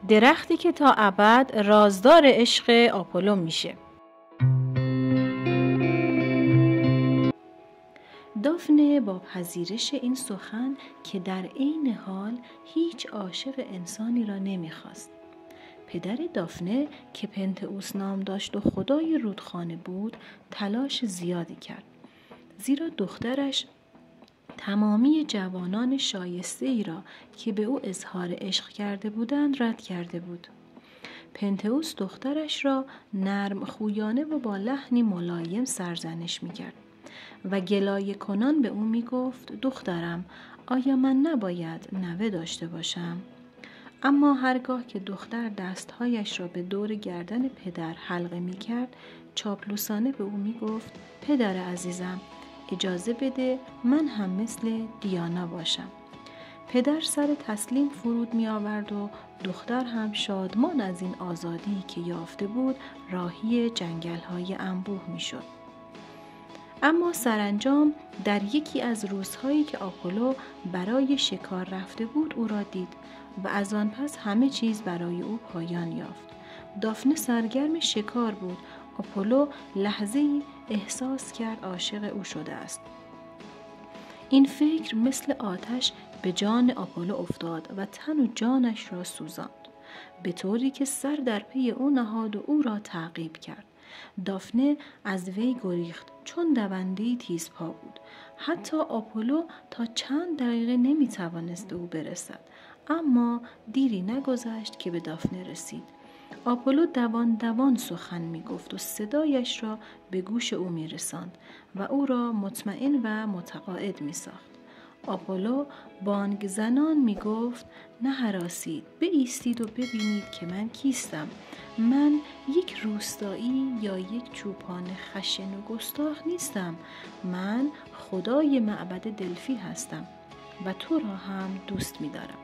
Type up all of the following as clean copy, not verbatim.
درختی که تا ابد رازدار عشق آپولو میشه. دافنه با پذیرش این سخن که در عین حال هیچ عاشق انسانی را نمیخواست. پدر دافنه که پنتئوس نام داشت و خدای رودخانه بود تلاش زیادی کرد، زیرا دخترش تمامی جوانان شایسته ای را که به او اظهار عشق کرده بودند رد کرده بود. پنتئوس دخترش را نرم خویانه و با لحنی ملایم سرزنش می کرد و گلایه کنان به او می گفت دخترم آیا من نباید نوه داشته باشم؟ اما هرگاه که دختر دستهایش را به دور گردن پدر حلقه می کرد چاپلوسانه به او می گفت پدر عزیزم اجازه بده من هم مثل دیانا باشم. پدر سر تسلیم فرود می آورد و دختر هم شادمان از این آزادی که یافته بود راهی جنگل های انبوه می شد. اما سرانجام در یکی از روزهایی که آپولو برای شکار رفته بود او را دید و از آن پس همه چیز برای او پایان یافت. دافنه سرگرم شکار بود. آپولو لحظه‌ای احساس کرد عاشق او شده است. این فکر مثل آتش به جان آپولو افتاد و تن و جانش را سوزاند، به طوری که سر در پی او نهاد و او را تعقیب کرد. دافنه از وی گریخت چون دونده‌ای تیزپا بود. حتی آپولو تا چند دقیقه نمی‌توانست به او برسد، اما دیری نگذشت که به دافنه رسید. آپولو دوان دوان سخن می گفت و صدایش را به گوش او می رساند و او را مطمئن و متقاعد می ساخت. آپولو بانگ زنان می گفت نه هراسید، بایستید و ببینید که من کیستم. من یک روستایی یا یک چوپان خشن و گستاخ نیستم. من خدای معبد دلفی هستم و تو را هم دوست می دارم.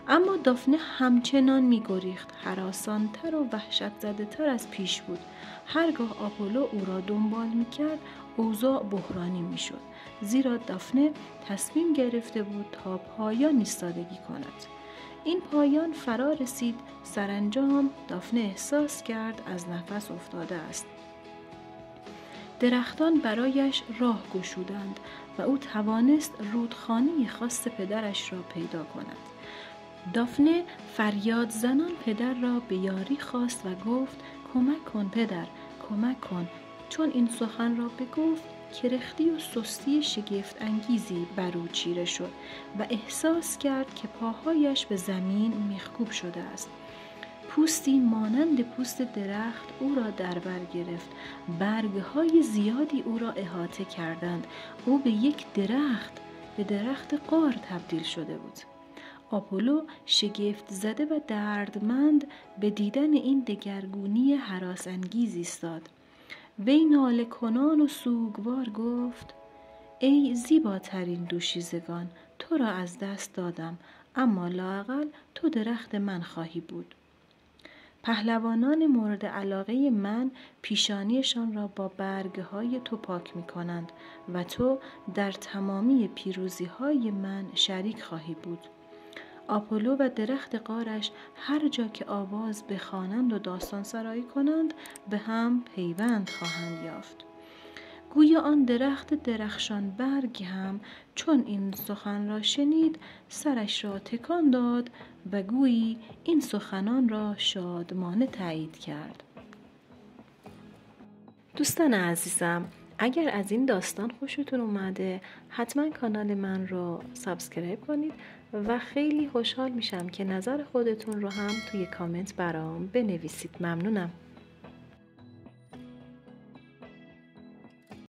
اما دافنه همچنان می گریخت، هراسان‌تر و وحشت زده تر از پیش بود. هرگاه آپولو او را دنبال می کرد اوضاع بحرانی می شد، زیرا دافنه تصمیم گرفته بود تا پایان ایستادگی کند. این پایان فرا رسید. سرانجام دافنه احساس کرد از نفس افتاده است. درختان برایش راه گشودند و او توانست رودخانه خاص پدرش را پیدا کند. دافنه فریاد زنان پدر را به یاری خواست و گفت کمک کن پدر، کمک کن. چون این سخن را بگفت کرختی و سستی شگفت انگیزی بر او چیره شد و احساس کرد که پاهایش به زمین میخکوب شده است. پوستی مانند پوست درخت او را در بر گرفت. برگهای زیادی او را احاطه کردند. او به یک درخت غار تبدیل شده بود. آپولو شگفت زده و دردمند به دیدن این دگرگونی هراس انگیز ایستاد. وی ناله کنان و سوگوار گفت ای زیباترین دوشیزگان، تو را از دست دادم، اما لااقل تو درخت من خواهی بود. پهلوانان مورد علاقه من پیشانیشان را با برگهای تو پاک می کنند و تو در تمامی پیروزی های من شریک خواهی بود. آپولو و درخت غارش هر جا که آواز بخوانند و داستان سرایی کنند به هم پیوند خواهند یافت. گویا آن درخت درخشان برگ هم چون این سخن را شنید سرش را تکان داد و گویی این سخنان را شادمانه تایید کرد. دوستان عزیزم، اگر از این داستان خوشتون اومده حتما کانال من رو سابسکرایب کنید و خیلی خوشحال میشم که نظر خودتون رو هم توی کامنت برام بنویسید. ممنونم.